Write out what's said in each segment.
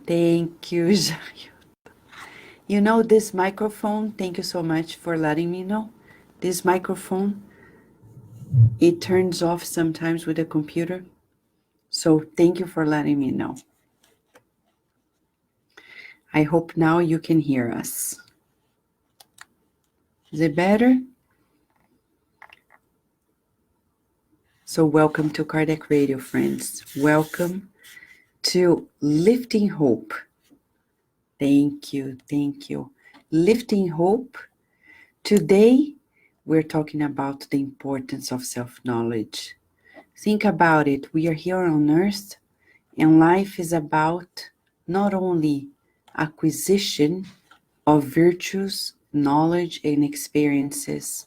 Thank you, Jair. You know this microphone, thank you so much for letting me know. This microphone, it turns off sometimes with the computer. So thank you for letting me know. I hope now you can hear us. Is it better? So welcome to Kardec Radio, friends. Welcome to Lifting Hope. Thank you, thank you. Lifting Hope. Today, we're talking about the importance of self-knowledge. Think about it. We are here on earth, and life is about not only acquisition of virtues, knowledge, and experiences,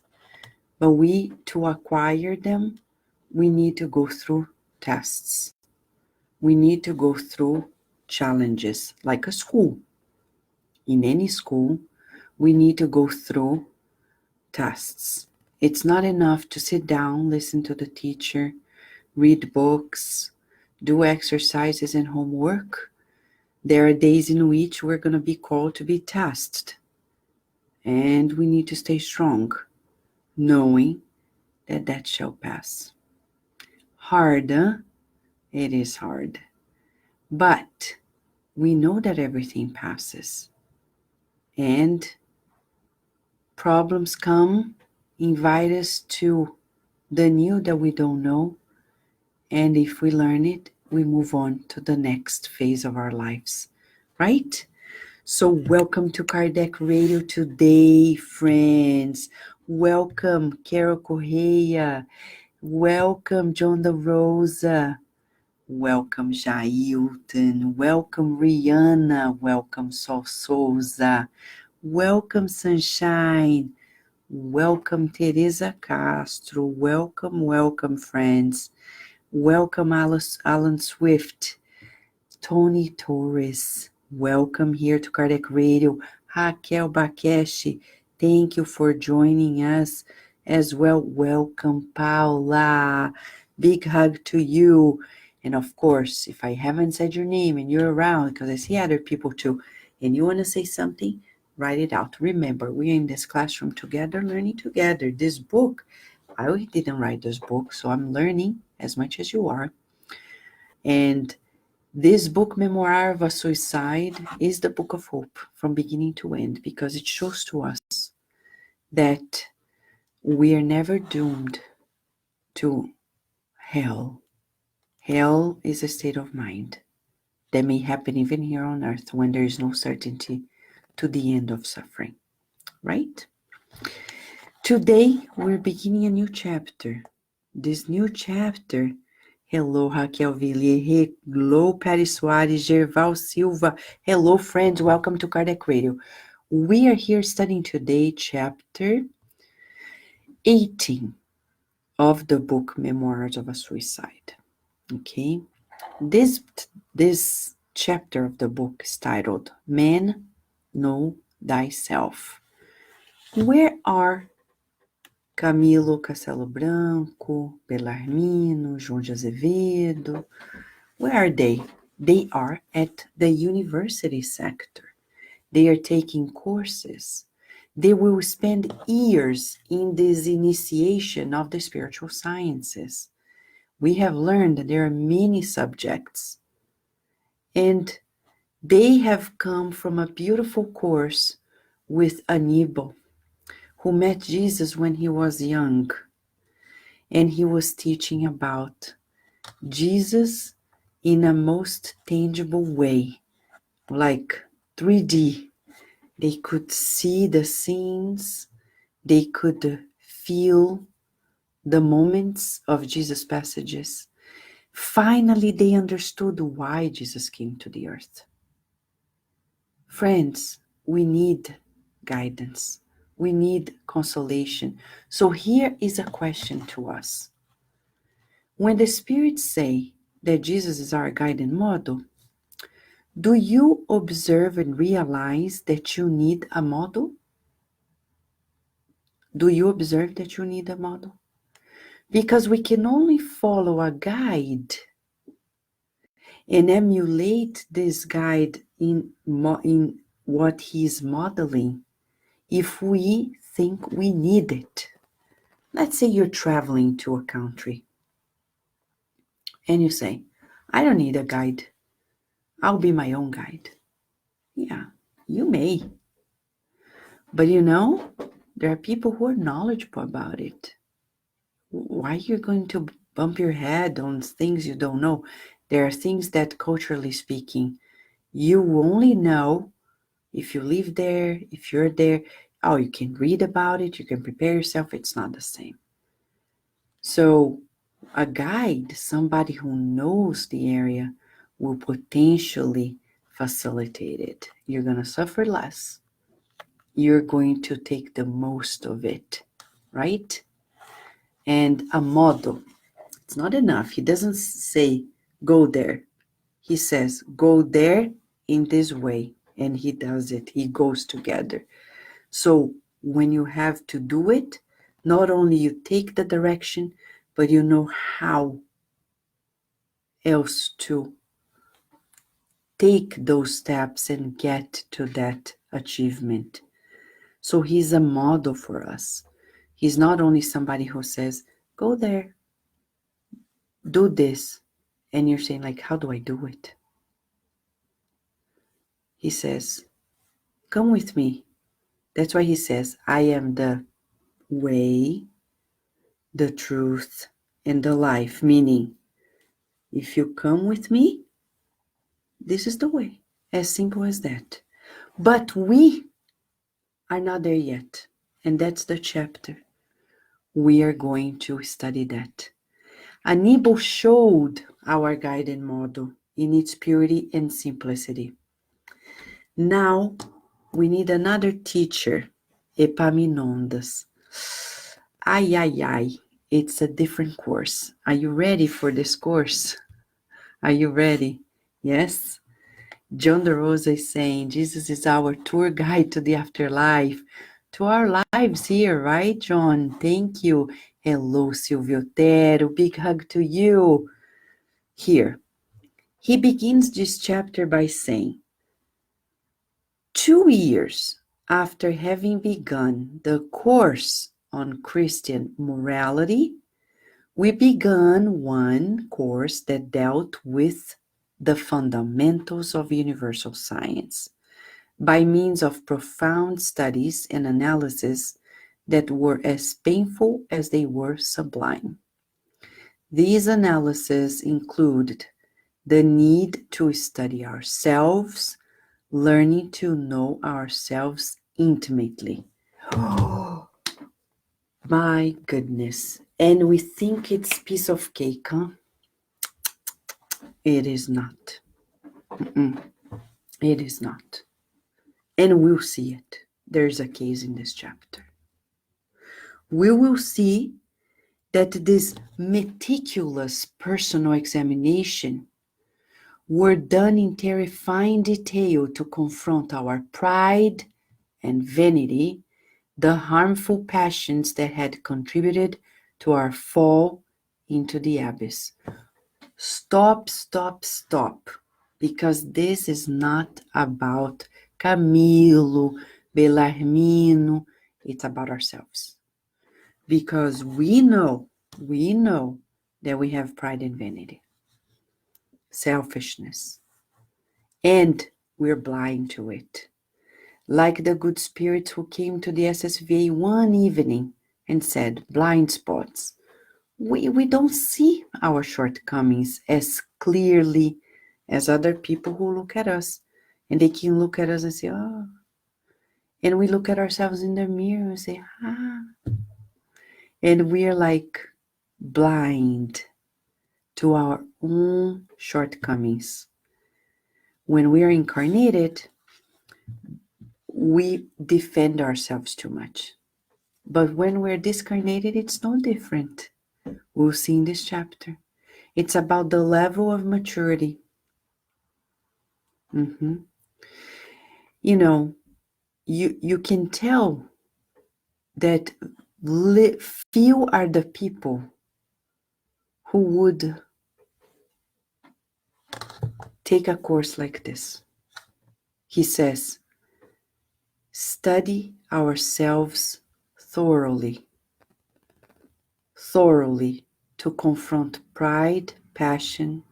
but to acquire them, we need to go through tests. We need to go through challenges, like a school. In any school, we need to go through tests. It's not enough to sit down, listen to the teacher, read books, do exercises and homework. There are days in which we're going to be called to be tested. And we need to stay strong, knowing that shall pass. Hard, huh? It is hard. But we know that everything passes. And problems come, invite us to the new that we don't know. And if we learn it, we move on to the next phase of our lives, right? So welcome to Kardec Radio today, friends. Welcome, Carol Correia. Welcome, John da Rosa. Welcome, Jailton. Welcome, Rihanna. Welcome, Sol Souza. Welcome, Sunshine. Welcome, Teresa Castro. Welcome, friends. Welcome, Alan Swift. Tony Torres. Welcome here to Kardec Radio. Raquel Bakeshi. Thank you for joining us as well. Welcome, Paula. Big hug to you. And of course, if I haven't said your name and you're around, because I see other people too, and you want to say something, write it out. Remember, we're in this classroom together, learning together. This book, I didn't write this book, so I'm learning as much as you are. And this book, Memoir of a Suicide, is the book of hope from beginning to end, because it shows to us that we are never doomed to hell. Hell is a state of mind that may happen even here on earth when there is no certainty to the end of suffering, right? Today, we're beginning a new chapter. This new chapter, hello, Raquel Villiers, hello, Patty Soares, Gerval Silva, hello, friends, welcome to Kardec Radio. We are here studying today chapter 18 of the book Memoirs of a Suicide. Okay, this chapter of the book is titled Man, Know Thyself. Where are Camilo Castelo Branco, Belarmino, João de Azevedo? Where are they? They are at the university sector. They are taking courses. They will spend years in this initiation of the spiritual sciences. We have learned that there are many subjects, and they have come from a beautiful course with Aníbal, who met Jesus when he was young, and he was teaching about Jesus in a most tangible way, like 3D. They could see the scenes, they could feel the moments of Jesus' passages. Finally, they understood why Jesus came to the earth. Friends, we need guidance. We need consolation. So here is a question to us. When the spirits say that Jesus is our guiding model, do you observe and realize that you need a model? Do you observe that you need a model? Because we can only follow a guide and emulate this guide in what he's modeling if we think we need it. Let's say you're traveling to a country and you say, I don't need a guide. I'll be my own guide. Yeah, you may. But there are people who are knowledgeable about it. Why are you going to bump your head on things you don't know? There are things that, culturally speaking, you only know if you live there, if you're there. Oh, you can read about it, you can prepare yourself. It's not the same. So a guide, somebody who knows the area, will potentially facilitate it. You're going to suffer less. You're going to take the most of it, right? And a model, it's not enough. He doesn't say, go there. He says, go there in this way. And he does it. He goes together. So when you have to do it, not only you take the direction, but you know how else to take those steps and get to that achievement. So he's a model for us. He's not only somebody who says, go there, do this. And you're saying, like, how do I do it? He says, come with me. That's why he says, I am the way, the truth, and the life. Meaning, if you come with me, this is the way. As simple as that. But we are not there yet. And that's the chapter. We are going to study that. Aníbal showed our guiding model in its purity and simplicity. Now, we need another teacher, Epaminondas. Ay, ay, ay, it's a different course. Are you ready for this course? Are you ready? Yes? John DeRosa is saying, Jesus is our tour guide to the afterlife, to our lives here, right, John? Thank you. Hello, Silvio Tero. Big hug to you. Here, he begins this chapter by saying, 2 years after having begun the course on Christian morality, we began one course that dealt with the fundamentals of universal science by means of profound studies and analysis that were as painful as they were sublime. These analyses included the need to study ourselves, learning to know ourselves intimately. Oh, my goodness. And we think it's piece of cake, huh? It is not. It is not. And we'll see it. There's a case in this chapter. We will see that this meticulous personal examination were done in terrifying detail to confront our pride and vanity, the harmful passions that had contributed to our fall into the abyss. Stop, stop, stop, because this is not about Camilo, Bellarmino, it's about ourselves. Because we know that we have pride and vanity, selfishness, and we're blind to it. Like the good spirits who came to the SSVA one evening and said, blind spots. We don't see our shortcomings as clearly as other people who look at us. And they can look at us and say, oh. And we look at ourselves in the mirror and say, ah. And we are like blind to our own shortcomings. When we are incarnated, we defend ourselves too much. But when we're discarnated, it's no different. We'll see in this chapter. It's about the level of maturity. You know, you can tell that few are the people who would take a course like this. He says, study ourselves thoroughly to confront pride, passion,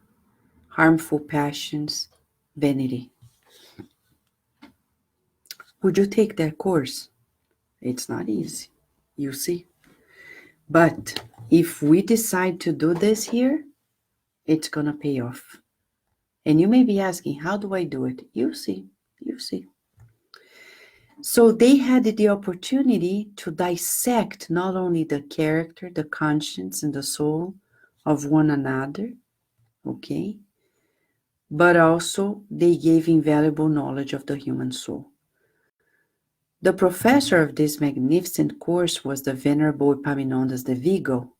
harmful passions, vanity. Would you take that course? It's not easy, you see. But if we decide to do this here, it's gonna pay off. And you may be asking, how do I do it? You see. So they had the opportunity to dissect not only the character, the conscience, and the soul of one another, okay? But also they gave invaluable knowledge of the human soul. The professor of this magnificent course was the Venerable Epaminondas de Vigo,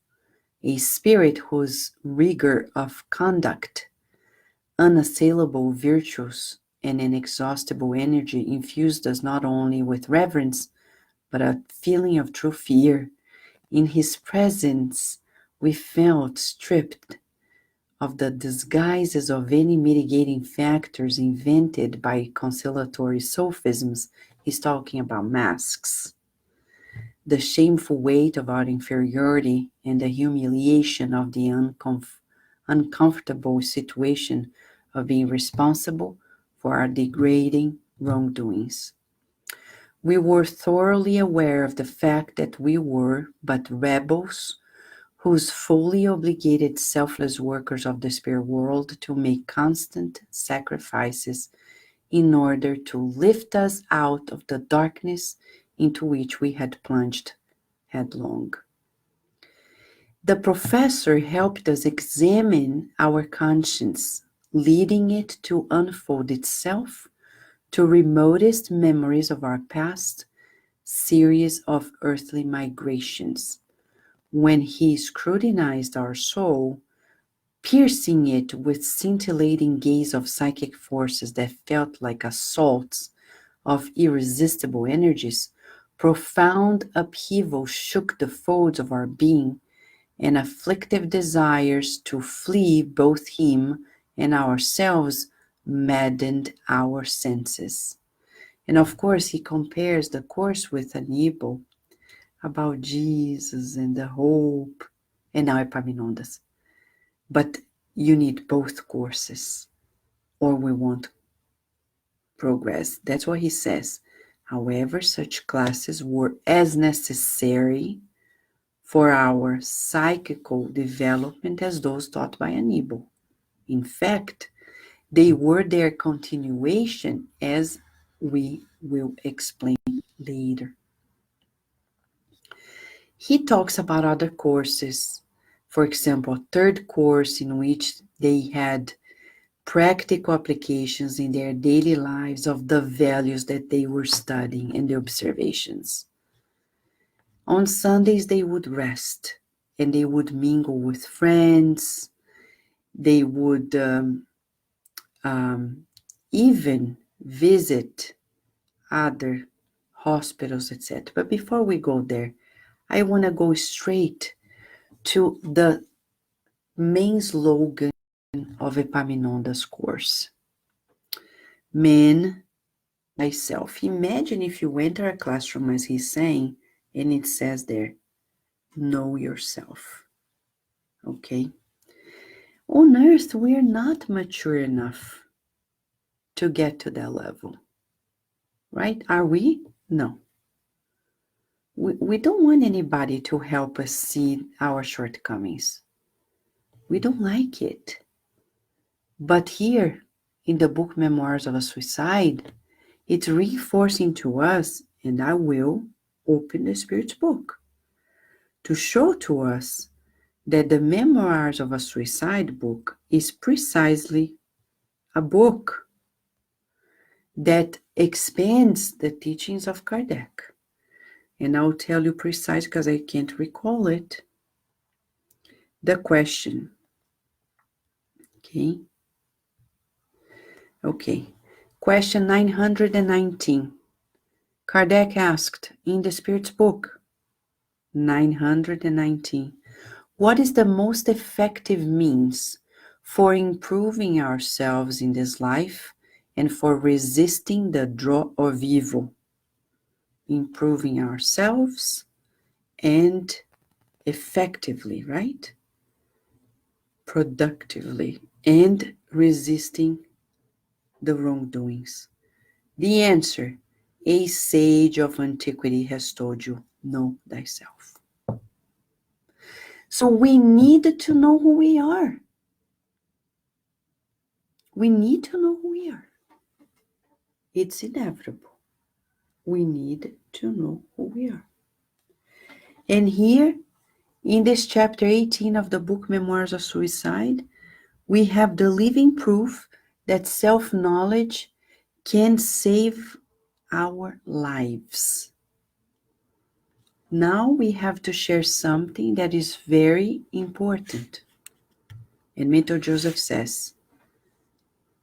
a spirit whose rigor of conduct, unassailable virtues, and inexhaustible energy infused us not only with reverence, but a feeling of true fear. In his presence, we felt stripped of the disguises of any mitigating factors invented by conciliatory sophisms. He's talking about masks. The shameful weight of our inferiority and the humiliation of the uncomfortable situation of being responsible for our degrading wrongdoings. We were thoroughly aware of the fact that we were but rebels whose fully obligated selfless workers of the spirit world to make constant sacrifices in order to lift us out of the darkness into which we had plunged headlong. The professor helped us examine our conscience, leading it to unfold itself to remotest memories of our past series of earthly migrations. When he scrutinized our soul, piercing it with scintillating gaze of psychic forces that felt like assaults of irresistible energies, profound upheaval shook the folds of our being, and afflictive desires to flee both him and ourselves maddened our senses. And of course, he compares the course with Aníbal about Jesus and the hope, and now Epaminondas. But you need both courses, or we won't progress. That's what he says. However, such classes were as necessary for our psychical development as those taught by Aníbal. In fact, they were their continuation, as we will explain later. He talks about other courses, for example, a third course in which they had practical applications in their daily lives of the values that they were studying and the observations. On Sundays, they would rest and they would mingle with friends. They would even visit other hospitals, etc. But before we go there, I want to go straight to the main slogan of Epaminondas' course. Man, thyself. Imagine if you enter a classroom, as he's saying, and it says there, know yourself. Okay? On earth, we are not mature enough to get to that level. Right? Are we? No. We don't want anybody to help us see our shortcomings. We don't like it. But here, in the book Memoirs of a Suicide, it's reinforcing to us, and I will open the Spirit's book, to show to us that the Memoirs of a Suicide book is precisely a book that expands the teachings of Kardec. And I'll tell you precise because I can't recall it. The question. Okay. Question 919. Kardec asked in the Spirit's book, 919, what is the most effective means for improving ourselves in this life and for resisting the draw of evil, improving ourselves and effectively, right? Productively, and resisting the wrongdoings. The answer, a sage of antiquity has told you, know thyself. So we need to know who we are. We need to know who we are. It's inevitable. We need to know who we are. And here, in this chapter 18 of the book Memoirs of Suicide, we have the living proof that self-knowledge can save our lives. Now we have to share something that is very important. And Mentor Joseph says,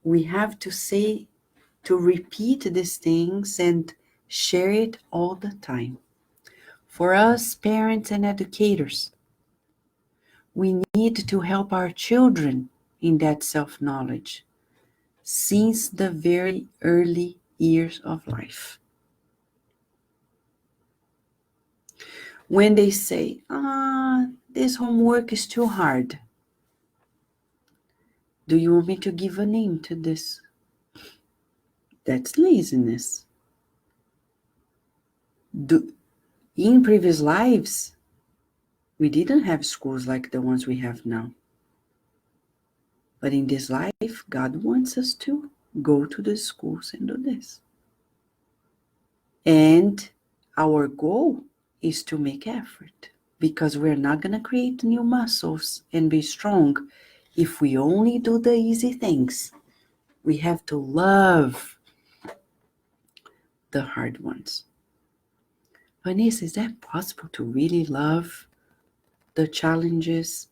we have to repeat these things and share it all the time. For us, parents and educators, we need to help our children in that self-knowledge since the very early years of life. When they say, this homework is too hard, do you want me to give a name to this? That's laziness. In previous lives, we didn't have schools like the ones we have now. But in this life, God wants us to go to the schools and do this. And our goal is to make effort, because we're not going to create new muscles and be strong if we only do the easy things. We have to love the hard ones. Vanessa, is that possible to really love the challenges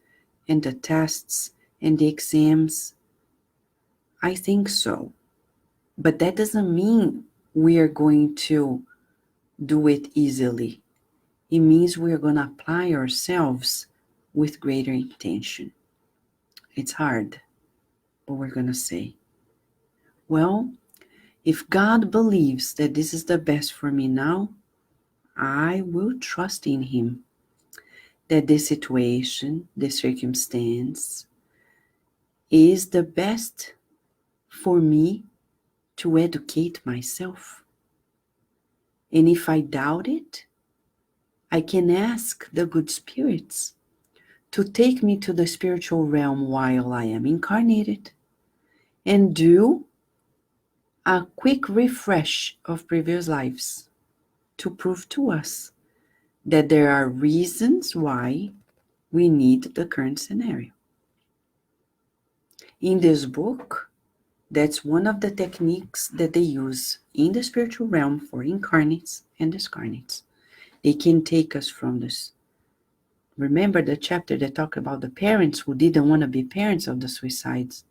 and the tests and the exams? I think so. But that doesn't mean we are going to do it easily. It means we are going to apply ourselves with greater intention. It's hard, but we're going to say, well, if God believes that this is the best for me now, I will trust in Him that this situation, this circumstance is the best for me to educate myself. And if I doubt it, I can ask the good spirits to take me to the spiritual realm while I am incarnated and do a quick refresh of previous lives to prove to us that there are reasons why we need the current scenario. In this book, that's one of the techniques that they use in the spiritual realm for incarnates and discarnates. They can take us from this. Remember the chapter that talked about the parents who didn't want to be parents of the suicides.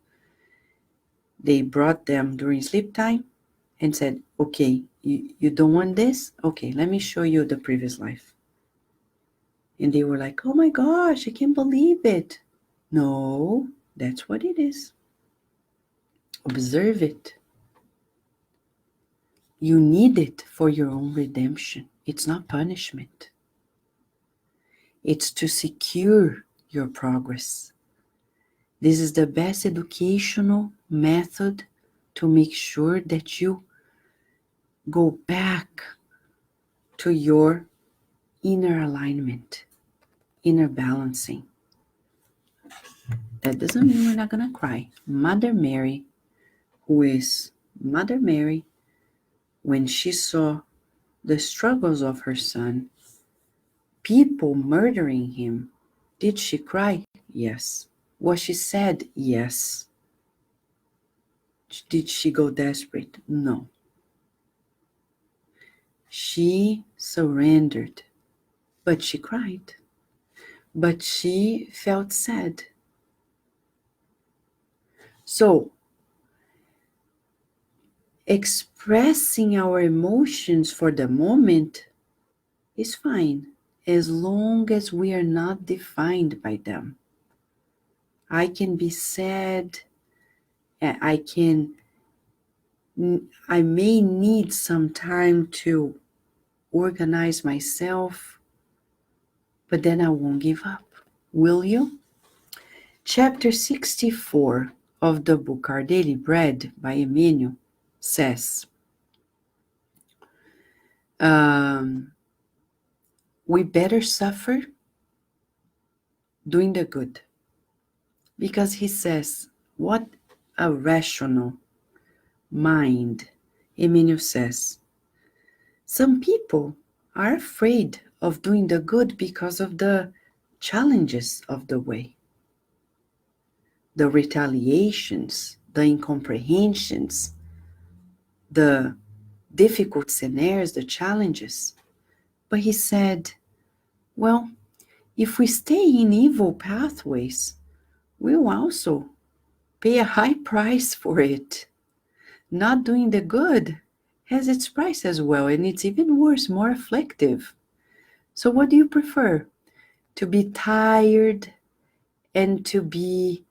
They brought them during sleep time and said, okay, you don't want this? Okay, let me show you the previous life. And they were like, oh my gosh, I can't believe it. No, that's what it is. Observe it. You need it for your own redemption. It's not punishment. It's to secure your progress. This is the best educational method to make sure that you go back to your inner alignment, inner balancing. That doesn't mean we're not going to cry. Mother Mary, who is Mother Mary, when she saw the struggles of her son, people murdering him, did she cry? Yes. Was she sad? Yes. Did she go desperate? No. She surrendered, but she cried. But she felt sad. So, expressing our emotions for the moment is fine, as long as we are not defined by them. I can be sad, I can I may need some time to organize myself, but then I won't give up. Will you? Chapter 64 of the book Our Daily Bread by Emmanuel says, we better suffer doing the good. Because he says, what a rational mind. Emmanuel says, some people are afraid of doing the good because of the challenges of the way, the retaliations, the incomprehensions, the difficult scenarios, the challenges. But he said, well, if we stay in evil pathways, we'll also pay a high price for it. Not doing the good has its price as well, and it's even worse, more afflictive. So what do you prefer? To be tired and to be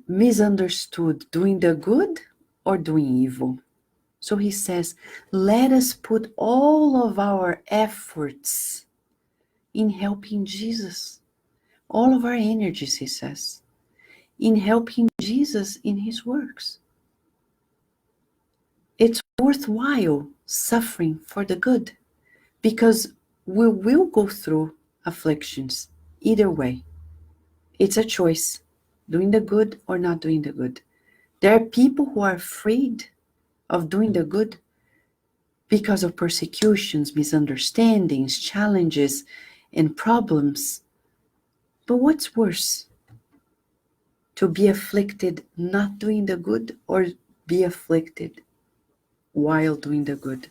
misunderstood doing the good or doing evil? So he says, let us put all of our efforts in helping Jesus. All of our energies, he says, in helping Jesus in his works. It's worthwhile suffering for the good, because we will go through afflictions either way. It's a choice, doing the good or not doing the good. There are people who are afraid of doing the good because of persecutions, misunderstandings, challenges, and problems. But what's worse? To be afflicted not doing the good, or be afflicted while doing the good?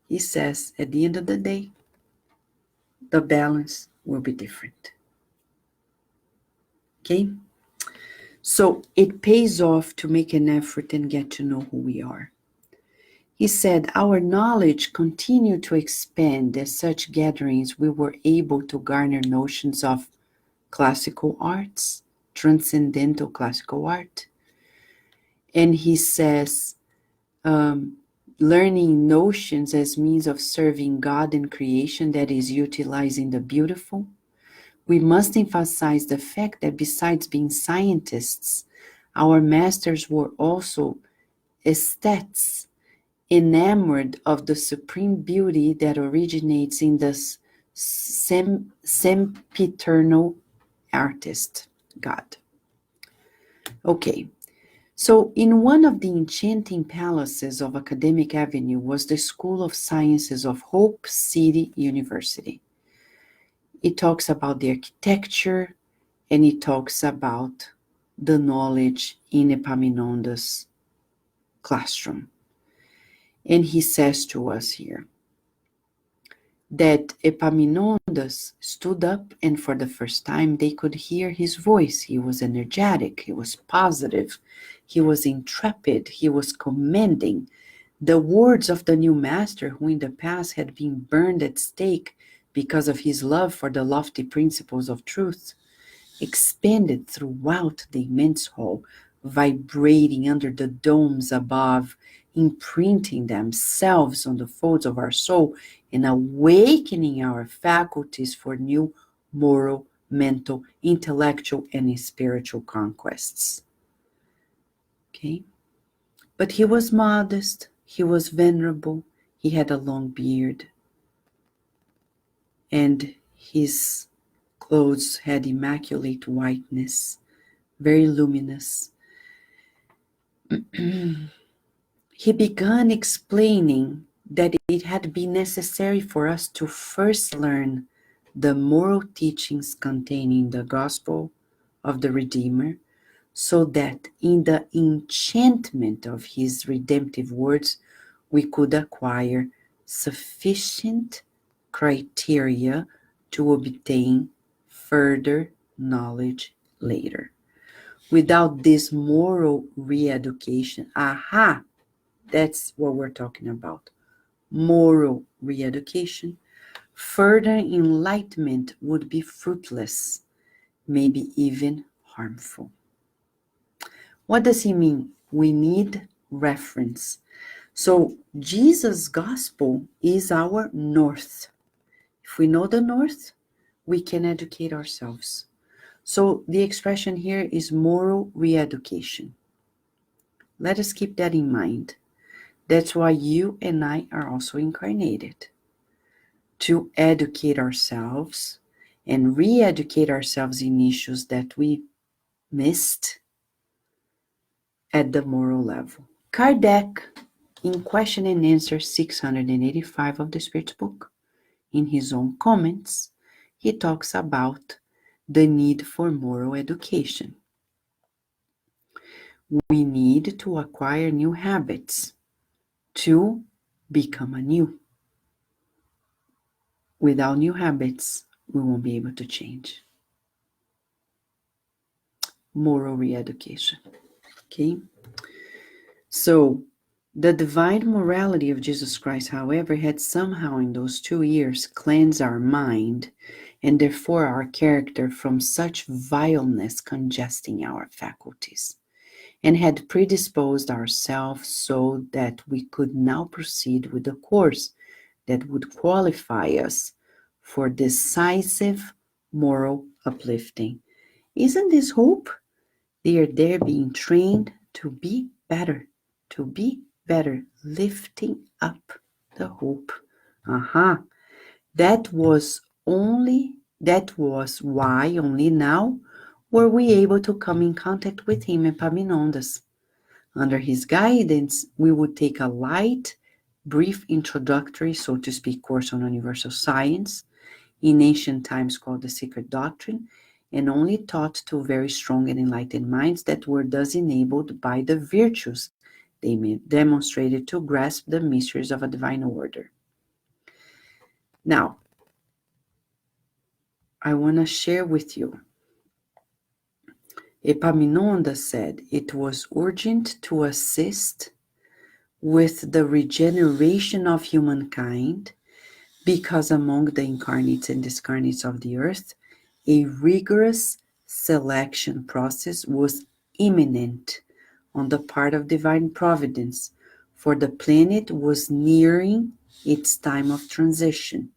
He says, at the end of the day, the balance will be different. Okay? So it pays off to make an effort and get to know who we are. He said, our knowledge continued to expand as such gatherings we were able to garner notions of classical arts, transcendental classical art. And he says, learning notions as means of serving God in creation, that is, utilizing the beautiful. We must emphasize the fact that besides being scientists, our masters were also aesthetes, enamored of the supreme beauty that originates in the sempiternal artist, God. Okay, so in one of the enchanting palaces of Academic Avenue was the School of Sciences of Hope City University. It talks about the architecture, and it talks about the knowledge in Epaminondas' classroom. And he says to us here that Epaminondas stood up, and for the first time they could hear his voice. He was energetic, he was positive, he was intrepid, he was commanding. The words of the new master, who in the past had been burned at stake because of his love for the lofty principles of truth, expanded throughout the immense hall, vibrating under the domes above, imprinting themselves on the folds of our soul and awakening our faculties for new moral, mental, intellectual, and spiritual conquests. Okay? But he was modest, he was venerable, he had a long beard, and his clothes had immaculate whiteness, very luminous. He began explaining that it had been necessary for us to first learn the moral teachings contained in the gospel of the Redeemer, so that in the enchantment of his redemptive words, we could acquire sufficient criteria to obtain further knowledge later. Without this moral re-education, that's what we're talking about. Moral re-education, further enlightenment would be fruitless, maybe even harmful. What does he mean? We need reference. So Jesus' gospel is our north. If we know the north, we can educate ourselves. So the expression here is moral re-education. Let us keep that in mind. That's why you and I are also incarnated, to educate ourselves and re-educate ourselves in issues that we missed at the moral level. Kardec, in Question and Answer 685 of the Spirit's Book, in his own comments, he talks about the need for moral education. We need to acquire new habits to become anew. Without new habits, we won't be able to change. Moral re-education. Okay? So, the divine morality of Jesus Christ, however, had somehow in those 2 years cleansed our mind and therefore our character from such vileness congesting our faculties, and had predisposed ourselves so that we could now proceed with the course that would qualify us for decisive moral uplifting. Isn't this hope? They are there being trained to be better, lifting up the hope. That was why only now were we able to come in contact with him in Epaminondas. Under his guidance, we would take a light, brief introductory, so to speak, course on universal science, in ancient times called the Secret Doctrine, and only taught to very strong and enlightened minds that were thus enabled by the virtues they demonstrated to grasp the mysteries of a divine order. Now, I want to share with you. Epaminondas said it was urgent to assist with the regeneration of humankind because among the incarnates and discarnates of the earth, a rigorous selection process was imminent on the part of divine providence, for the planet was nearing its time of transition,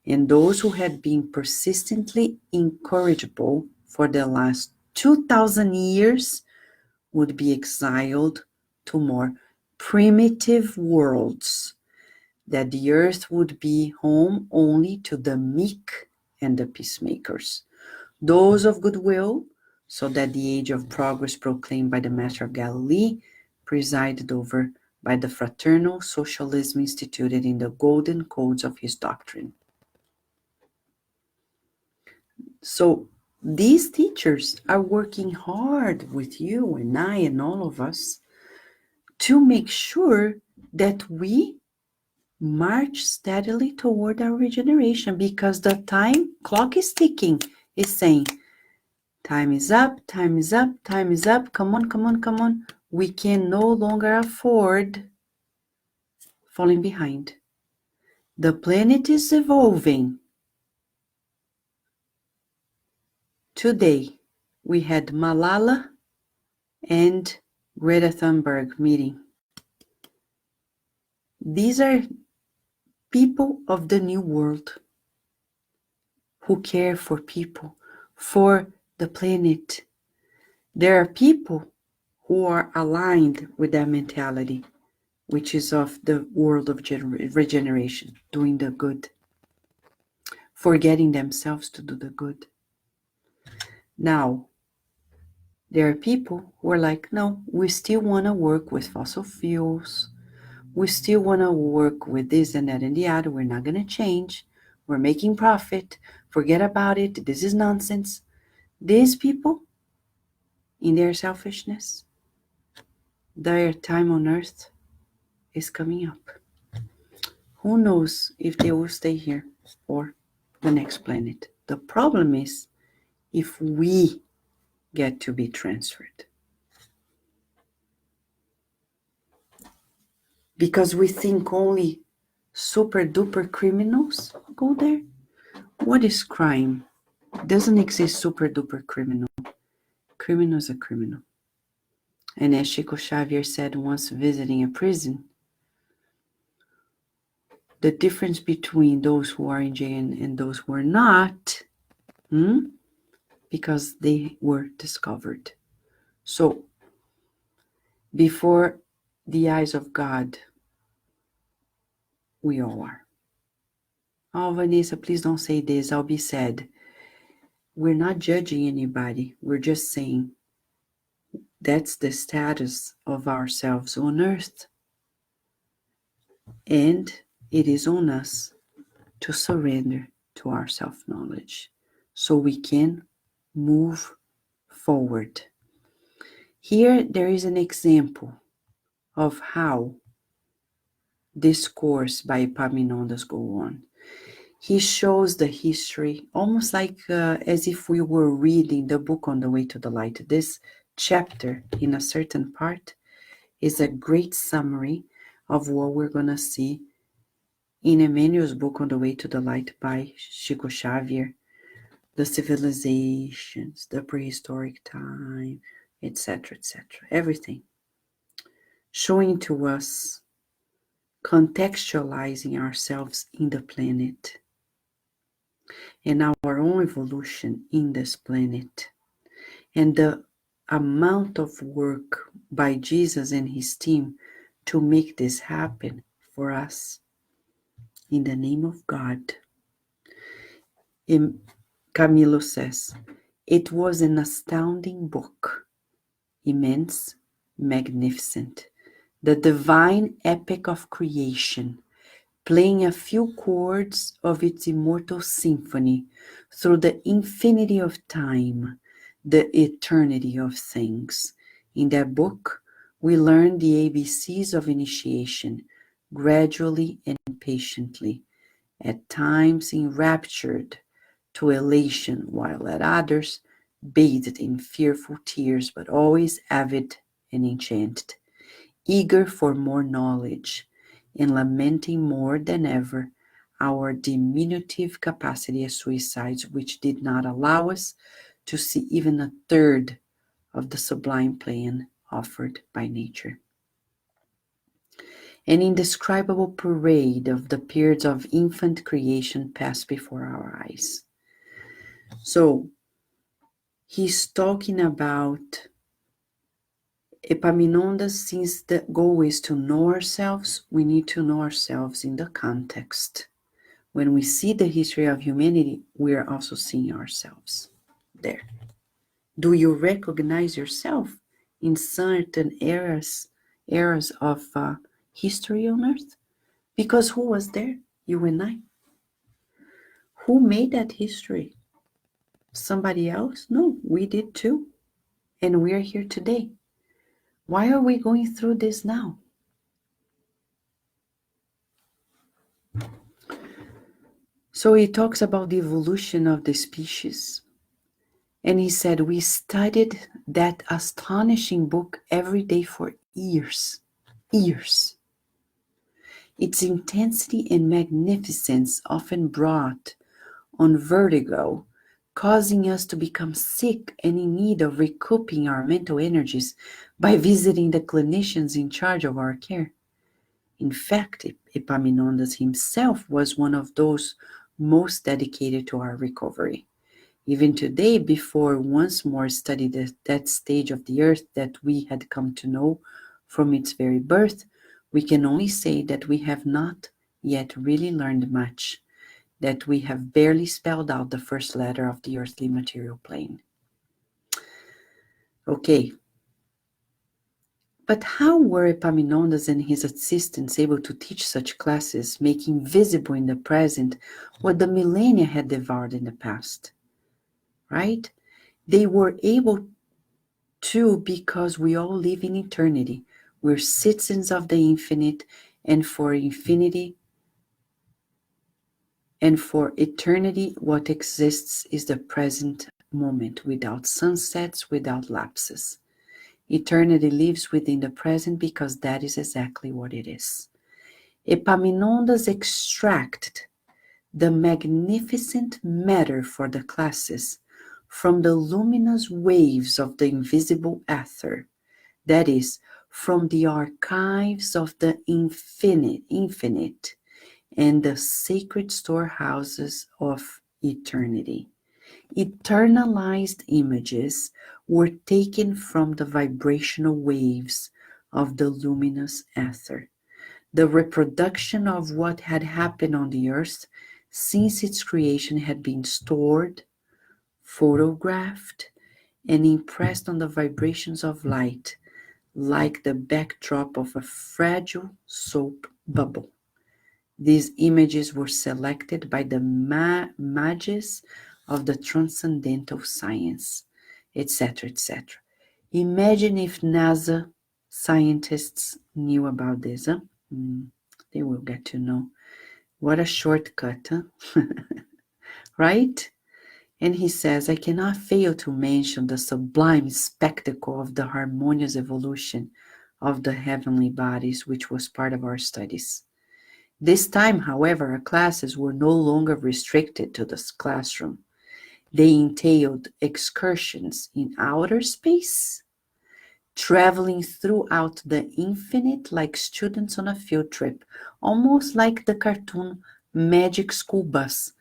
and those who had been persistently incorrigible for the last 2,000 years would be exiled to more primitive worlds, that the earth would be home only to the meek and the peacemakers, those of goodwill, so that the age of progress proclaimed by the Master of Galilee, presided over by the fraternal socialism instituted in the golden codes of his doctrine. So these teachers are working hard with you and I and all of us to make sure that we march steadily toward our regeneration, because the time clock is ticking, is saying, time is up, time is up, time is up, come on, come on, come on. We can no longer afford falling behind. The planet is evolving. Today, we had Malala and Greta Thunberg meeting. These are people of the new world who care for people, for the planet. There are people who are aligned with that mentality, which is of the world of regeneration, doing the good, forgetting themselves to do the good. Now, there are people who are like, no, we still want to work with fossil fuels. We still want to work with this and that and the other. We're not going to change. We're making profit. Forget about it. This is nonsense. These people, in their selfishness, their time on earth is coming up. Who knows if they will stay here or the next planet? The problem is if we get to be transferred. Because we think only super duper criminals go there. What is crime? Doesn't exist super duper criminal. Criminal is a criminal. And as Chico Xavier said once visiting a prison, the difference between those who are in jail and those who are not, because they were discovered. So, before the eyes of God, we all are. Oh, Vanessa, please don't say this. I'll be sad. We're not judging anybody. We're just saying that's the status of ourselves on earth. And it is on us to surrender to our self-knowledge so we can move forward. Here there is an example of how this course by Epaminondas go on. He shows the history almost like as if we were reading the book On the Way to the Light. This chapter in a certain part is a great summary of what we're going to see in Emmanuel's book On the Way to the Light by Chico Xavier, the civilizations, the prehistoric time, etc., etc., everything. Showing to us, contextualizing ourselves in the planet and our own evolution in this planet, and the amount of work by Jesus and his team to make this happen for us. In the name of God. Camilo says, it was an astounding book, immense, magnificent, the divine epic of creation, playing a few chords of its immortal symphony through the infinity of time, the eternity of things. In that book, we learn the ABCs of initiation, gradually and patiently, at times enraptured to elation, while at others bathed in fearful tears, but always avid and enchanted, eager for more knowledge, and lamenting more than ever our diminutive capacity as suicides, which did not allow us to see even a third of the sublime plan offered by nature. An indescribable parade of the periods of infant creation passed before our eyes. So, he's talking about Epaminondas, since the goal is to know ourselves, we need to know ourselves in the context. When we see the history of humanity, we are also seeing ourselves there. Do you recognize yourself in certain eras of history on earth? Because who was there? You and I. Who made that history? Somebody else? No, we did too. And we are here today. Why are we going through this now? So he talks about the evolution of the species. And he said, we studied that astonishing book every day for years. Years. Its intensity and magnificence often brought on vertigo, causing us to become sick and in need of recouping our mental energies by visiting the clinicians in charge of our care. In fact, Epaminondas himself was one of those most dedicated to our recovery. Even today, before once more study that stage of the earth that we had come to know from its very birth, we can only say that we have not yet really learned much, that we have barely spelled out the first letter of the earthly material plane. Okay. But how were Epaminondas and his assistants able to teach such classes, making visible in the present what the millennia had devoured in the past? Right? They were able to because we all live in eternity. We're citizens of the infinite, and for infinity and for eternity, what exists is the present moment, without sunsets, without lapses. Eternity lives within the present because that is exactly what it is. Epaminondas extracted the magnificent matter for the classes from the luminous waves of the invisible ether that is, from the archives of the infinite and the sacred storehouses of eternity. Eternalized images were taken from the vibrational waves of the luminous ether. The reproduction of what had happened on the earth since its creation had been stored, photographed, and impressed on the vibrations of light, like the backdrop of a fragile soap bubble. These images were selected by the mages of the transcendental science, etc., etc. Imagine if NASA scientists knew about this. Huh? They will get to know. What a shortcut, huh? Right? And he says, I cannot fail to mention the sublime spectacle of the harmonious evolution of the heavenly bodies, which was part of our studies. This time, however, our classes were no longer restricted to this classroom. They entailed excursions in outer space, traveling throughout the infinite like students on a field trip, almost like the cartoon Magic School Bus.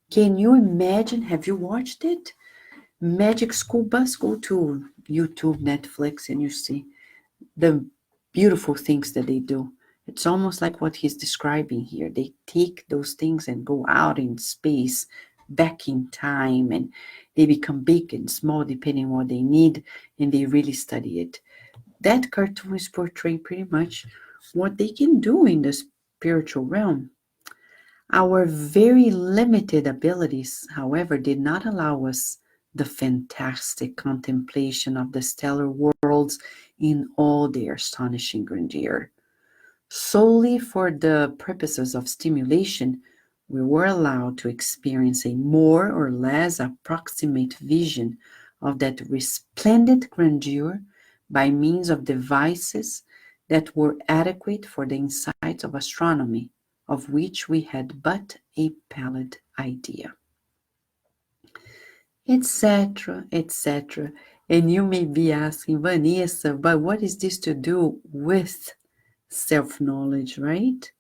Can you imagine? Have you watched it? Magic School Bus? Go to YouTube, Netflix, and you see the beautiful things that they do. It's almost like what he's describing here. They take those things and go out in space, back in time, and they become big and small depending on what they need, and they really study it. That cartoon is portraying pretty much what they can do in the spiritual realm. Our very limited abilities, however, did not allow us the fantastic contemplation of the stellar worlds in all their astonishing grandeur. Solely for the purposes of stimulation, we were allowed to experience a more or less approximate vision of that resplendent grandeur by means of devices that were adequate for the insights of astronomy, of which we had but a pallid idea, etc., etc. And you may be asking, Vanessa, but what is this to do with self-knowledge, right?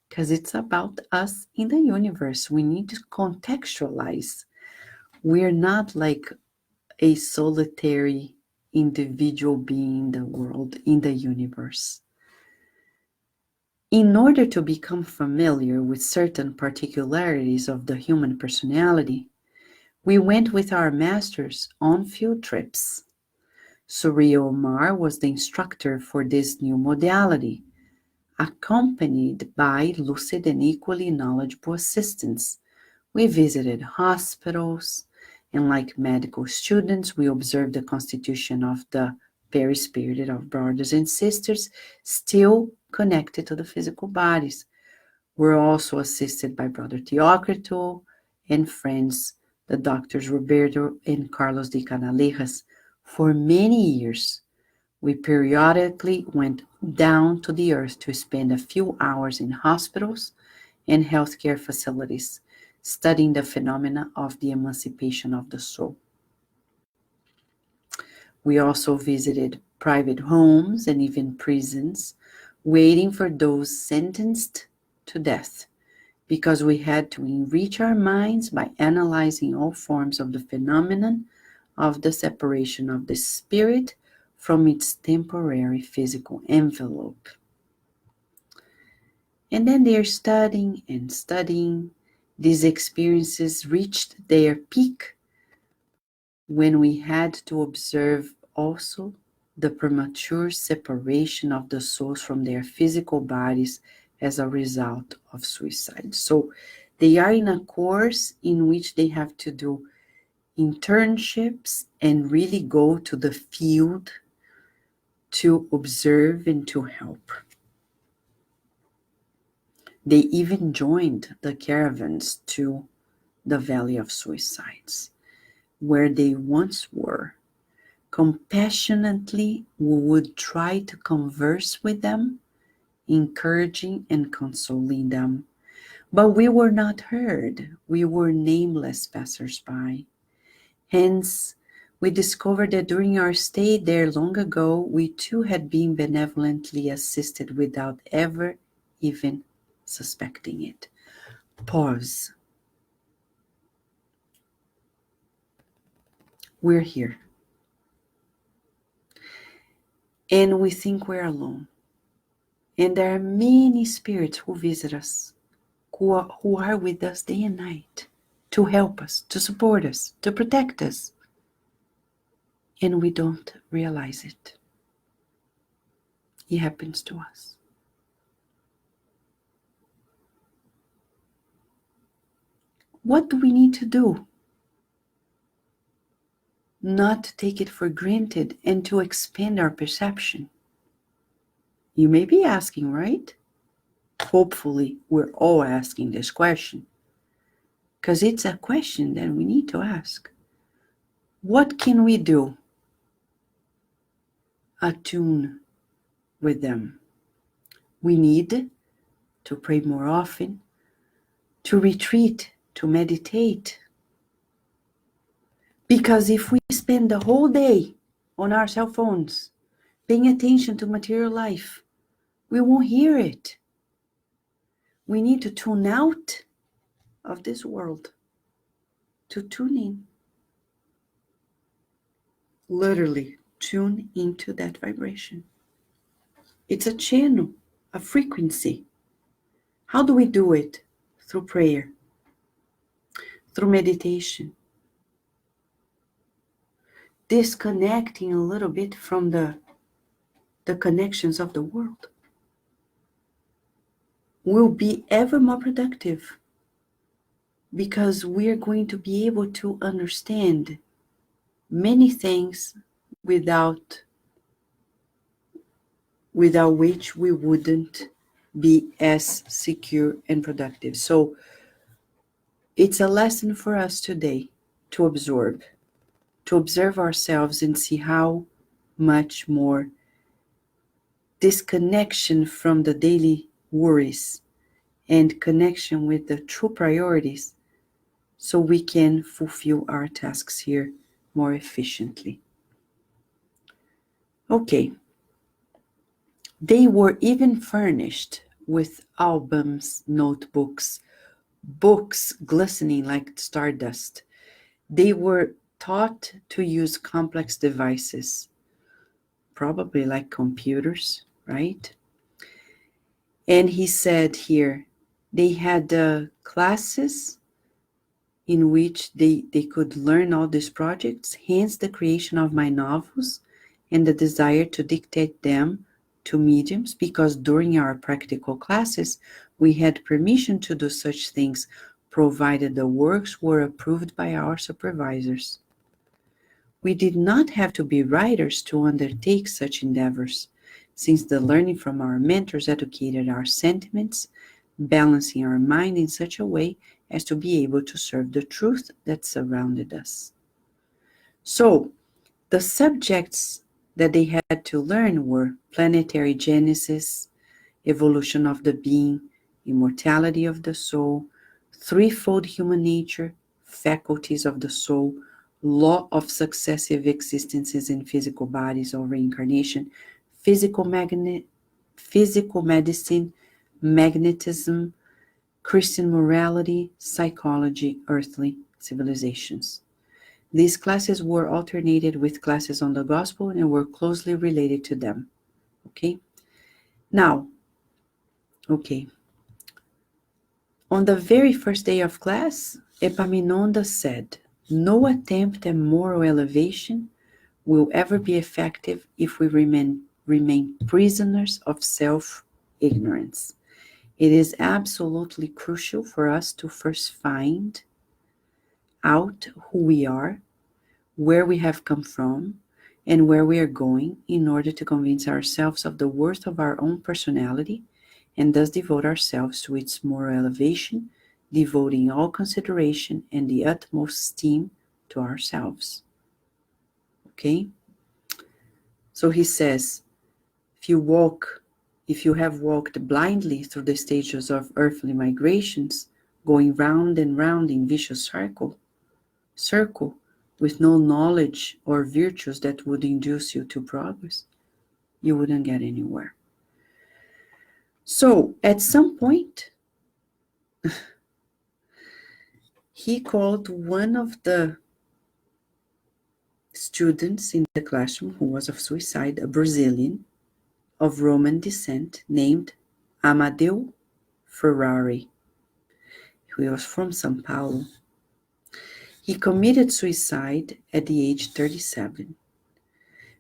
Because it's about us in the universe. We need to contextualize. We're not like a solitary individual being in the world, in the universe. In order to become familiar with certain particularities of the human personality, we went with our masters on field trips. Surya Omar was the instructor for this new modality, accompanied by lucid and equally knowledgeable assistants. We visited hospitals, and like medical students, we observed the constitution of the perispirit of brothers and sisters still connected to the physical bodies. We're also assisted by Brother Teocrito and friends, the doctors Roberto and Carlos de Canalejas. For many years, we periodically went down to the earth to spend a few hours in hospitals and healthcare facilities, studying the phenomena of the emancipation of the soul. We also visited private homes and even prisons, waiting for those sentenced to death, because we had to enrich our minds by analyzing all forms of the phenomenon of the separation of the spirit from its temporary physical envelope. And then they are studying and studying. These experiences reached their peak when we had to observe also the premature separation of the souls from their physical bodies as a result of suicide. So they are in a course in which they have to do internships and really go to the field to observe and to help. They even joined the caravans to the Valley of Suicides, where they once were. Compassionately, we would try to converse with them, encouraging and consoling them. But we were not heard. We were nameless passersby. Hence, We discovered that during our stay there long ago, we too had been benevolently assisted without ever even suspecting it. Pause. We're here. And we think we're alone. And there are many spirits who visit us, who are with us day and night, to help us, to support us, to protect us. And we don't realize it. It happens to us. What do we need to do? Not to take it for granted and to expand our perception. You may be asking, right? Hopefully, we're all asking this question, because it's a question that we need to ask. What can we do? Attune with them. We need to pray more often, to retreat, to meditate. Because if we spend the whole day on our cell phones, paying attention to material life, we won't hear it. We need to tune out of this world, to tune in. Literally, tune into that vibration. It's a channel, a frequency. How do we do it? Through prayer, through meditation, disconnecting a little bit from the connections of the world. We'll be ever more productive because we're going to be able to understand many things without which we wouldn't be as secure and productive. So it's a lesson for us today to observe ourselves and see how much more disconnection from the daily worries and connection with the true priorities, so we can fulfill our tasks here more efficiently. Okay. They were even furnished with albums, notebooks, books glistening like stardust. They were taught to use complex devices, probably like computers, right? And he said here, they had classes in which they could learn all these projects, hence the creation of my novels and the desire to dictate them to mediums, because during our practical classes, we had permission to do such things, provided the works were approved by our supervisors. We did not have to be writers to undertake such endeavors, since the learning from our mentors educated our sentiments, balancing our mind in such a way as to be able to serve the truth that surrounded us. So, the subjects that they had to learn were planetary genesis, evolution of the being, immortality of the soul, threefold human nature, faculties of the soul, law of successive existences in physical bodies or reincarnation, physical medicine, magnetism, Christian morality, psychology, earthly civilizations. These classes were alternated with classes on the gospel and were closely related to them. Okay? Now, on the very first day of class, Epaminondas said, "No attempt at moral elevation will ever be effective if we remain prisoners of self-ignorance. It is absolutely crucial for us to first find out who we are, where we have come from, and where we are going, in order to convince ourselves of the worth of our own personality, and thus devote ourselves to its moral elevation, devoting all consideration and the utmost esteem to ourselves." Okay? So he says, if you have walked blindly through the stages of earthly migrations, going round and round in vicious circle, with no knowledge or virtues that would induce you to progress, you wouldn't get anywhere. So at some point, he called one of the students in the classroom who was of suicide, a Brazilian of Roman descent named Amadeu Ferrari, who was from São Paulo. He committed suicide at the age 37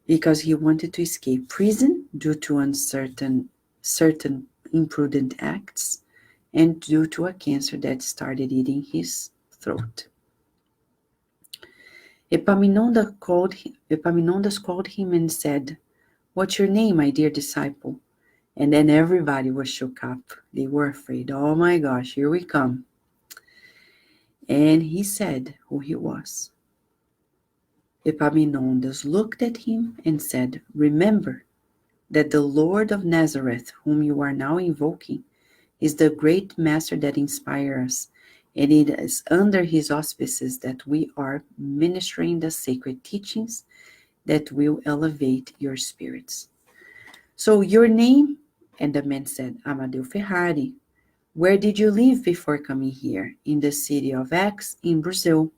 because he wanted to escape prison due to certain imprudent acts and due to a cancer that started eating his throat. Epaminondas called him and said, "What's your name, my dear disciple?" And then everybody was shook up. They were afraid. Oh my gosh, here we come. And he said who he was. Epaminondas looked at him and said, "Remember that the Lord of Nazareth, whom you are now invoking, is the great master that inspires us, and it is under his auspices that we are ministering the sacred teachings that will elevate your spirits. So your name?" And the man said, "Amadeu Ferrari." "Where did you live before coming here?" "In the city of X in Brazil."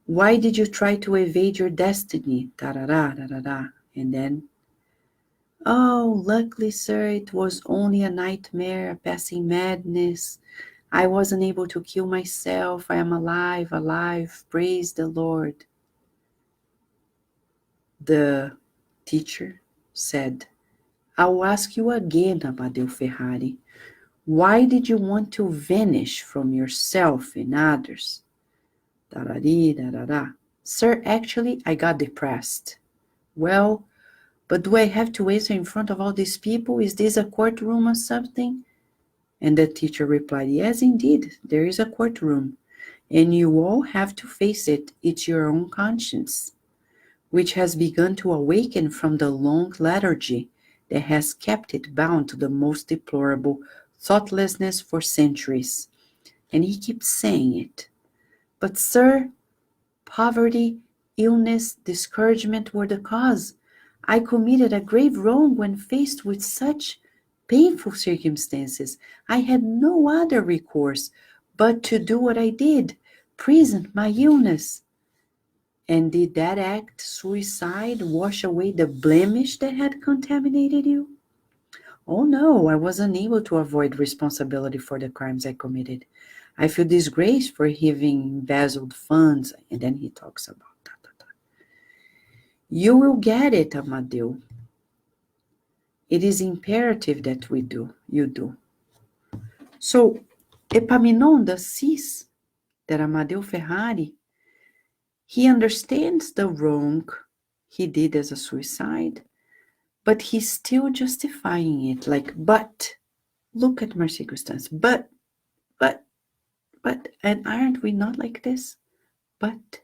"Why did you try to evade your destiny?" Tarara, tarara. And then, "Oh, luckily, sir, it was only a nightmare, a passing madness. I wasn't able to kill myself. I am alive, alive. Praise the Lord." The teacher said, "I'll ask you again, Amadeu Ferrari. Why did you want to vanish from yourself and others?" Darari, darara. "Sir, actually, I got depressed." "Well, but do I have to answer in front of all these people? Is this a courtroom or something?" And the teacher replied, "Yes, indeed, there is a courtroom, and you all have to face it. It's your own conscience, which has begun to awaken from the long lethargy that has kept it bound to the most deplorable thoughtlessness for centuries." And he keeps saying it. "But sir, poverty, illness, discouragement were the cause. I committed a grave wrong when faced with such painful circumstances. I had no other recourse but to do what I did, present my illness." "And did that act, suicide, wash away the blemish that had contaminated you?" "Oh no, I was unable to avoid responsibility for the crimes I committed. I feel disgraced for having embezzled funds." And then he talks about that. "You will get it, Amadeu. It is imperative that you do." So Epaminondas sees that Amadeu Ferrari, he understands the wrong he did as a suicide, but he's still justifying it, like, "But, look at my circumstance, but, and aren't we not like this? But.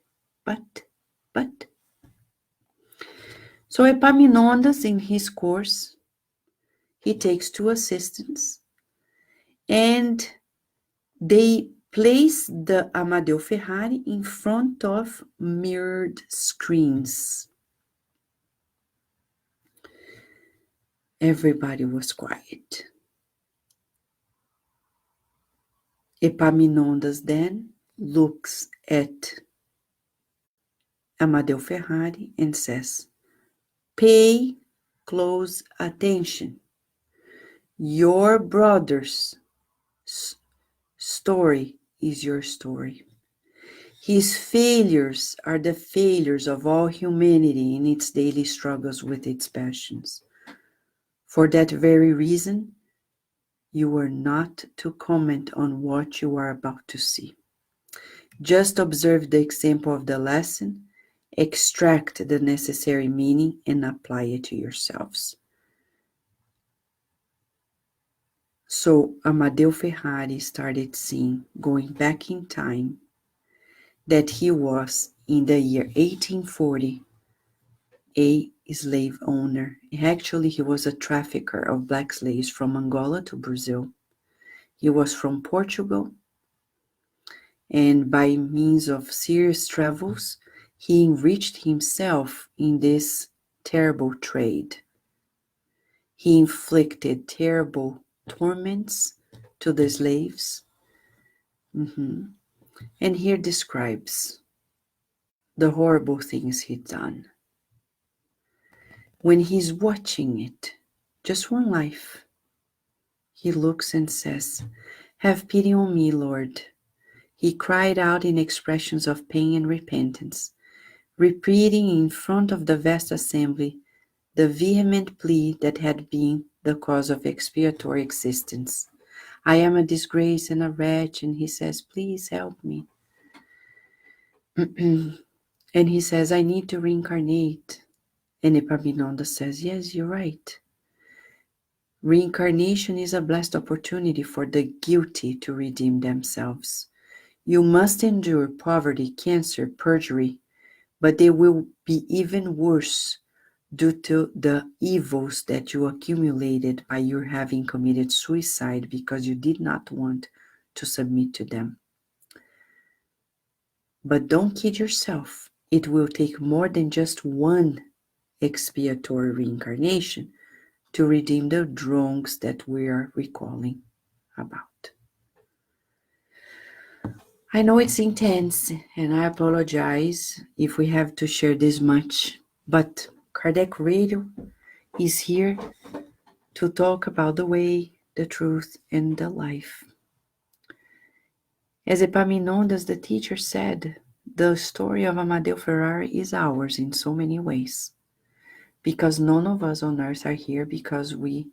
So Epaminondas, in his course, he takes two assistants, and they place the Amadeu Ferrari in front of mirrored screens. Everybody was quiet. Epaminondas then looks at Amadeu Ferrari and says, "Pay close attention. Your brother's story is your story. His failures are the failures of all humanity in its daily struggles with its passions. For that very reason, you are not to comment on what you are about to see. Just observe the example of the lesson, extract the necessary meaning, and apply it to yourselves." So Amadeu Ferrari started seeing, going back in time, that he was, in the year 1840, a slave owner. Actually, he was a trafficker of black slaves from Angola to Brazil. He was from Portugal, and by means of serious travels, he enriched himself in this terrible trade. He inflicted terrible torments to the slaves. And here describes the horrible things he'd done. When he's watching it, just one life, he looks and says, "Have pity on me, Lord." He cried out in expressions of pain and repentance, repeating in front of the vast assembly the vehement plea that had been the cause of expiatory existence. "I am a disgrace and a wretch," and he says, "Please help me." And he says, "I need to reincarnate." And Epaminondas says, "Yes, you're right. Reincarnation is a blessed opportunity for the guilty to redeem themselves. You must endure poverty, cancer, perjury, but they will be even worse due to the evils that you accumulated by your having committed suicide because you did not want to submit to them. But don't kid yourself. It will take more than just one expiatory reincarnation to redeem the wrongs that we are recalling about." I know it's intense, and I apologize if we have to share this much, but Kardec Radio is here to talk about the way, the truth, and the life. As Epaminondas, the teacher, said, the story of Amadeu Ferrari is ours in so many ways, because none of us on earth are here because we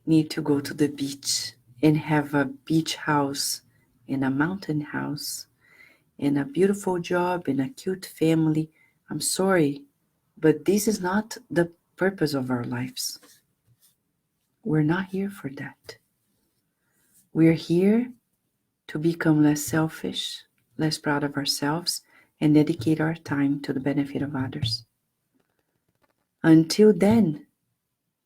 need to go to the beach and have a beach house and a mountain house and a beautiful job and a cute family. I'm sorry, but this is not the purpose of our lives. We're not here for that. We're here to become less selfish, less proud of ourselves, and dedicate our time to the benefit of others. Until then,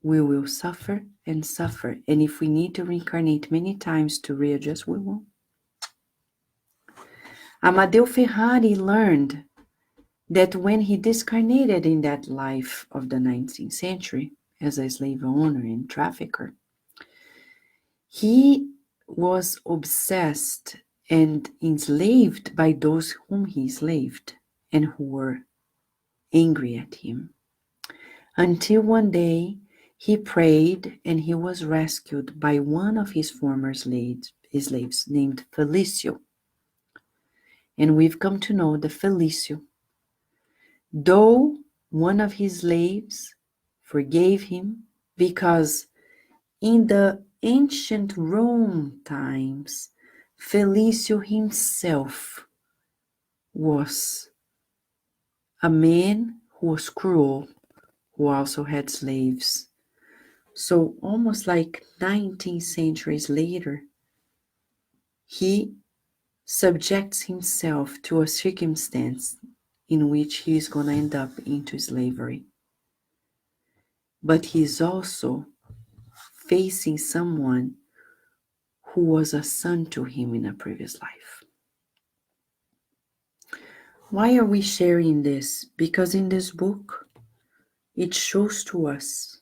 we will suffer and suffer, and if we need to reincarnate many times to readjust, we will. Amadeu Ferrari learned that when he discarnated in that life of the 19th century as a slave owner and trafficker, he was obsessed and enslaved by those whom he enslaved and who were angry at him. Until one day he prayed and he was rescued by one of his former slaves named Felicio. And we've come to know that Felicio, though one of his slaves forgave him, because in the ancient Rome times, Felicio himself was a man who was cruel, who also had slaves. So almost like 19 centuries later, he subjects himself to a circumstance in which he is going to end up into slavery. But he's also facing someone who was a son to him in a previous life. Why are we sharing this? Because in this book, it shows to us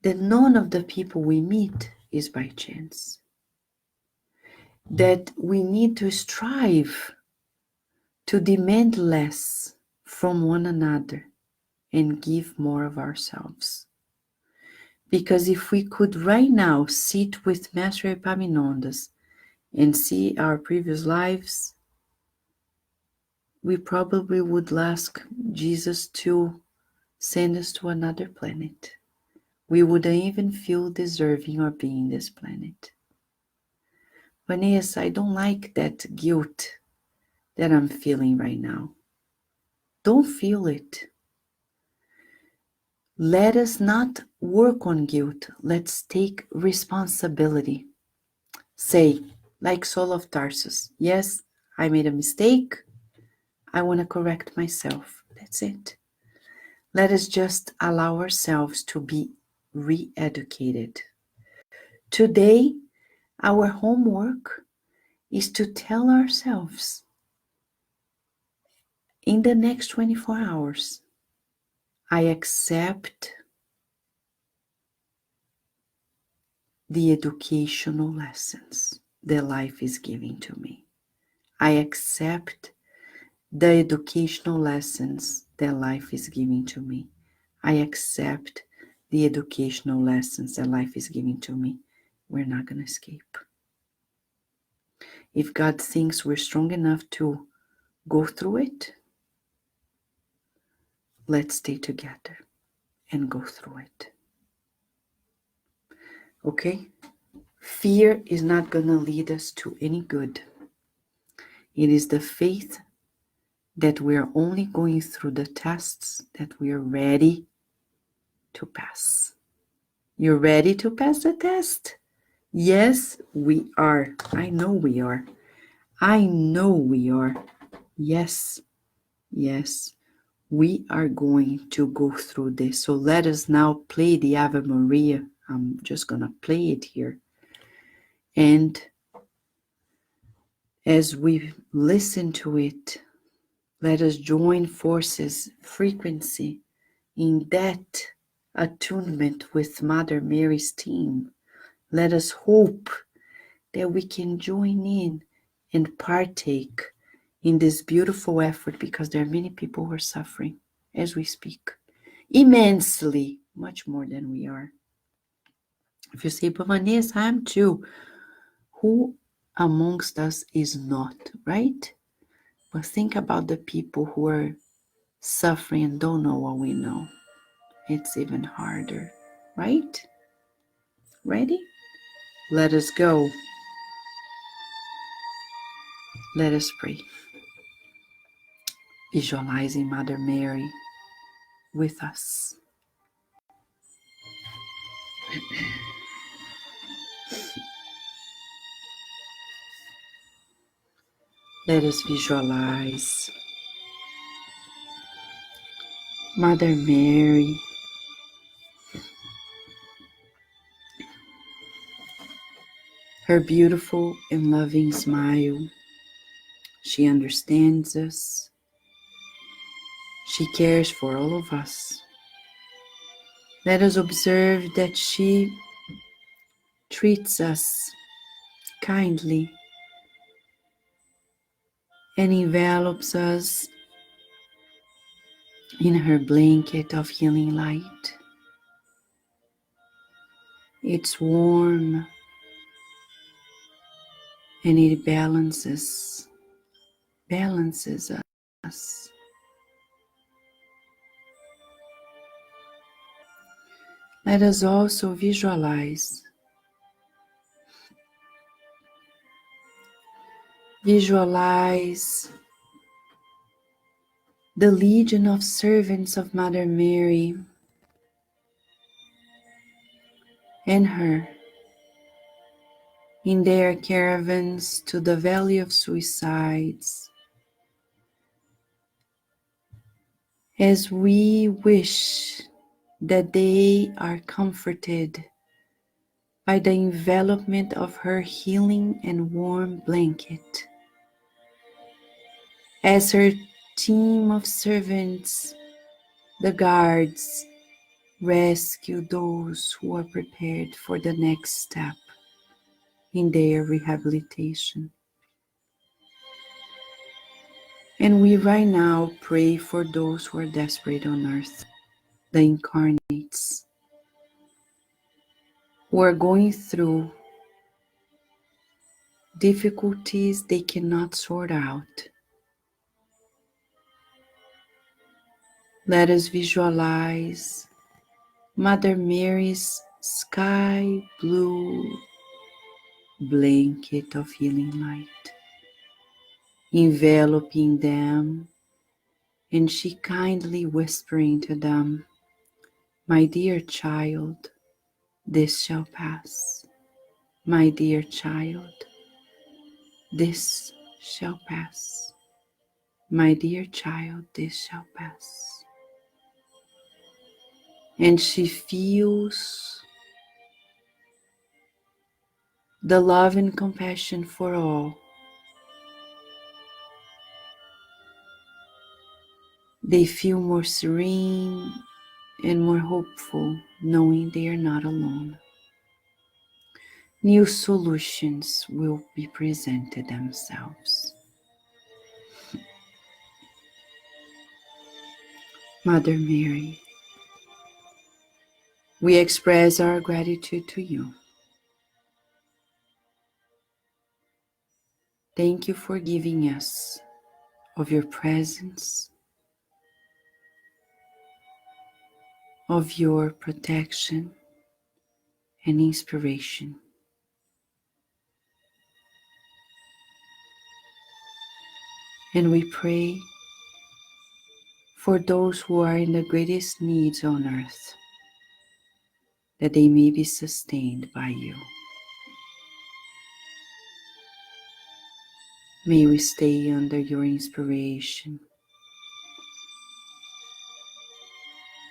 that none of the people we meet is by chance. That we need to strive to demand less from one another and give more of ourselves. Because if we could right now sit with Master Epaminondas and see our previous lives, we probably would ask Jesus to send us to another planet. We wouldn't even feel deserving of being this planet. But yes, I don't like that guilt that I'm feeling right now. Don't feel it. Let us not work on guilt. Let's take responsibility. Say, like Saul of Tarsus, yes, I made a mistake. I want to correct myself. That's it. Let us just allow ourselves to be re-educated. Today, our homework is to tell ourselves in the next 24 hours, I accept the educational lessons that life is giving to me. I accept the educational lessons that life is giving to me. I accept the educational lessons that life is giving to me. We're not going to escape. If God thinks we're strong enough to go through it, let's stay together and go through it. Okay? Fear is not going to lead us to any good. It is the faith that we are only going through the tests that we are ready to pass. You're ready to pass the test? Yes, we are. I know we are. I know we are. Yes, yes, we are going to go through this. So let us now play the Ave Maria. I'm just going to play it here. And as we listen to it, let us join forces, frequency, in that attunement with Mother Mary's team. Let us hope that we can join in and partake in this beautiful effort, because there are many people who are suffering as we speak, immensely, much more than we are. If you say, but Vanessa, I'm too. Who amongst us is not, right? But think about the people who are suffering and don't know what we know. It's even harder, right? Ready? Let us go. Let us pray. Visualizing Mother Mary with us. Let us visualize Mother Mary her beautiful and loving smile. She understands us. She cares for all of us. Let us observe that she treats us kindly and envelops us in her blanket of healing light. It's warm and it balances us. Let us also visualize the legion of servants of Mother Mary and her in their caravans to the Valley of Suicides, as we wish that they are comforted by the envelopment of her healing and warm blanket, as her team of servants, the guards, rescue those who are prepared for the next step in their rehabilitation. And we right now pray for those who are desperate on earth, the incarnates, who are going through difficulties they cannot sort out. Let us visualize Mother Mary's sky blue blanket of healing light, enveloping them, and she kindly whispering to them, "My dear child, this shall pass. My dear child, this shall pass. My dear child, this shall pass." And she feels the love and compassion for all They feel more serene and more hopeful, knowing they are not alone. New solutions will be presented themselves. Mother Mary, we express our gratitude to you. Thank you for giving us of your presence, of your protection and inspiration. And we pray for those who are in the greatest needs on earth, that they may be sustained by you. May we stay under your inspiration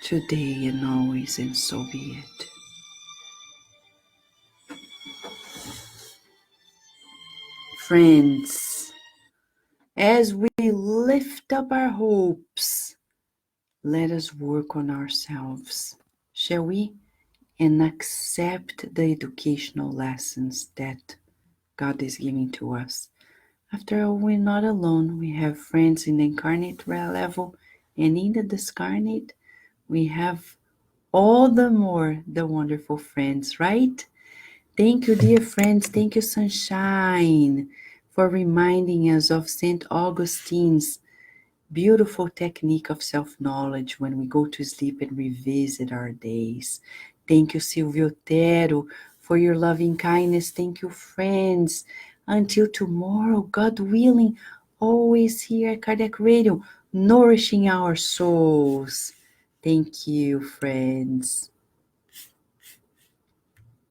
today and always, and so be it. Friends, as we lift up our hopes, let us work on ourselves, shall we? And accept the educational lessons that God is giving to us. After all, we're not alone. We have friends in the incarnate level, and in the discarnate, we have all the more the wonderful friends, right? Thank you, dear friends. Thank you, Sunshine, for reminding us of St. Augustine's beautiful technique of self-knowledge when we go to sleep and revisit our days. Thank you, Silvio Otero, for your loving kindness. Thank you, friends. Until tomorrow, God willing, always here at Kardec Radio, nourishing our souls. Thank you, friends.